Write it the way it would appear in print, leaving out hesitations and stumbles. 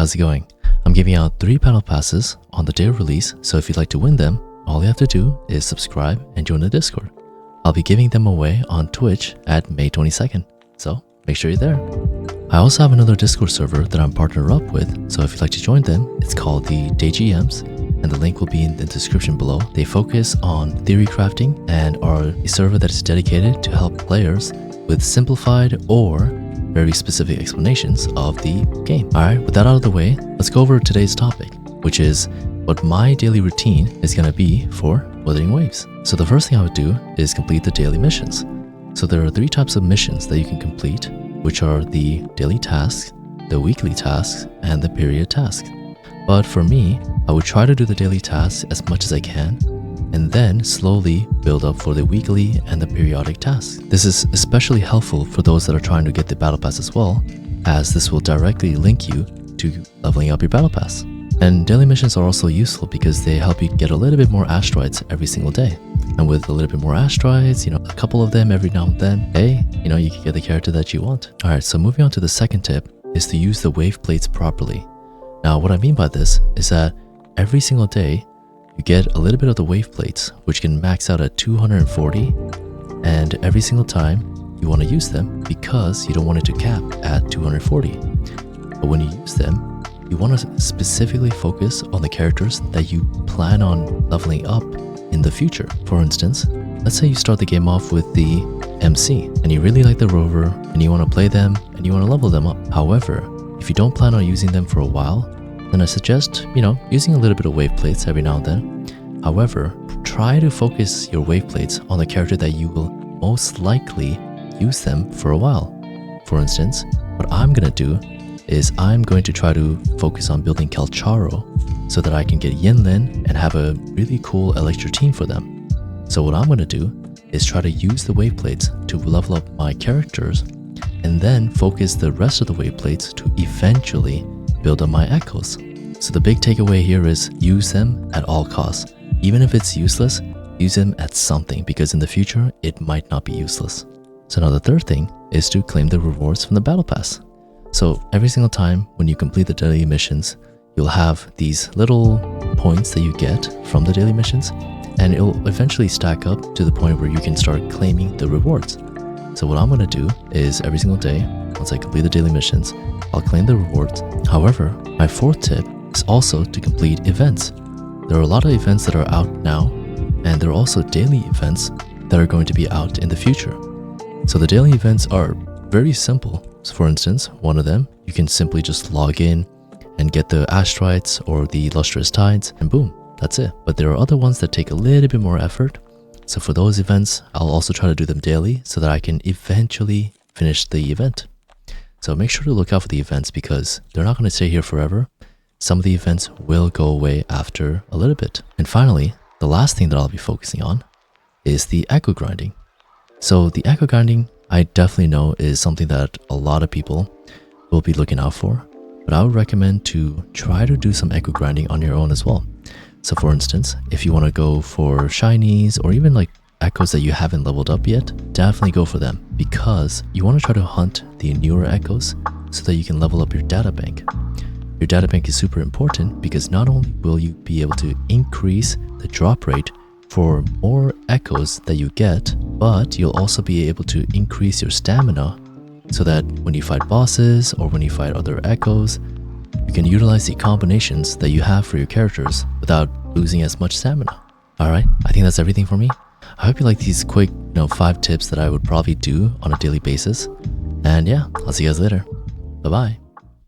how's it going? I'm giving out 3 battle passes on the day of release, so if you'd like to win them, all you have to do is subscribe and join the Discord. I'll be giving them away on Twitch at May 22nd, so make sure you're there. I also have another Discord server that I'm partnered up with, so if you'd like to join them, it's called the DayGMs, and the link will be in the description below. They focus on theory crafting and are a server that is dedicated to help players with simplified or very specific explanations of the game. Alright, with that out of the way, let's go over today's topic, which is what my daily routine is going to be for Wuthering Waves. So the first thing I would do is complete the daily missions. So there are 3 types of missions that you can complete, which are the daily tasks, the weekly tasks, and the period tasks. But for me, I would try to do the daily tasks as much as I can, and then slowly build up for the weekly and the periodic tasks. This is especially helpful for those that are trying to get the battle pass as well, as this will directly link you to leveling up your battle pass. And daily missions are also useful because they help you get a little bit more asteroids every single day. And with a little bit more asteroids, a couple of them every now and then, hey, you can get the character that you want. Alright, so moving on to the second tip is to use the wave plates properly. Now, what I mean by this is that every single day, you get a little bit of the wave plates, which can max out at 240, and every single time you want to use them because you don't want it to cap at 240. But when you use them, you want to specifically focus on the characters that you plan on leveling up in the future. For instance, let's say you start the game off with the MC and you really like the rover and you want to play them and you want to level them up. However, if you don't plan on using them for a while, then I suggest, using a little bit of wave plates every now and then. However, try to focus your wave plates on the character that you will most likely use them for a while. For instance, what I'm going to do is I'm going to try to focus on building Calcharo so that I can get Yinlin and have a really cool Electro team for them. So what I'm going to do is try to use the wave plates to level up my characters and then focus the rest of the wave plates to eventually build up my echoes. So the big takeaway here is use them at all costs. Even if it's useless, use them at something because in the future, it might not be useless. So now the third thing is to claim the rewards from the battle pass. So every single time when you complete the daily missions, you'll have these little points that you get from the daily missions, and it'll eventually stack up to the point where you can start claiming the rewards. So what I'm going to do is every single day, once I complete the daily missions, I'll claim the rewards. However, my 4th tip is also to complete events. There are a lot of events that are out now, and there are also daily events that are going to be out in the future. So the daily events are very simple. So for instance, one of them, you can simply just log in and get the asteroids or the lustrous tides, and boom, that's it. But there are other ones that take a little bit more effort. So for those events, I'll also try to do them daily so that I can eventually finish the event. So make sure to look out for the events because they're not going to stay here forever. Some of the events will go away after a little bit. And finally, the last thing that I'll be focusing on is the echo grinding. So the echo grinding, I definitely know is something that a lot of people will be looking out for, but I would recommend to try to do some echo grinding on your own as well. So for instance, if you want to go for shinies or even like echoes that you haven't leveled up yet, definitely go for them because you want to try to hunt the newer echoes so that you can level up your data bank. Your data bank is super important because not only will you be able to increase the drop rate for more echoes that you get, but you'll also be able to increase your stamina so that when you fight bosses or when you fight other echoes, you can utilize the combinations that you have for your characters without losing as much stamina. Alright, I think that's everything for me. I hope you like these quick 5 tips that I would probably do on a daily basis. And yeah, I'll see you guys later. Bye bye.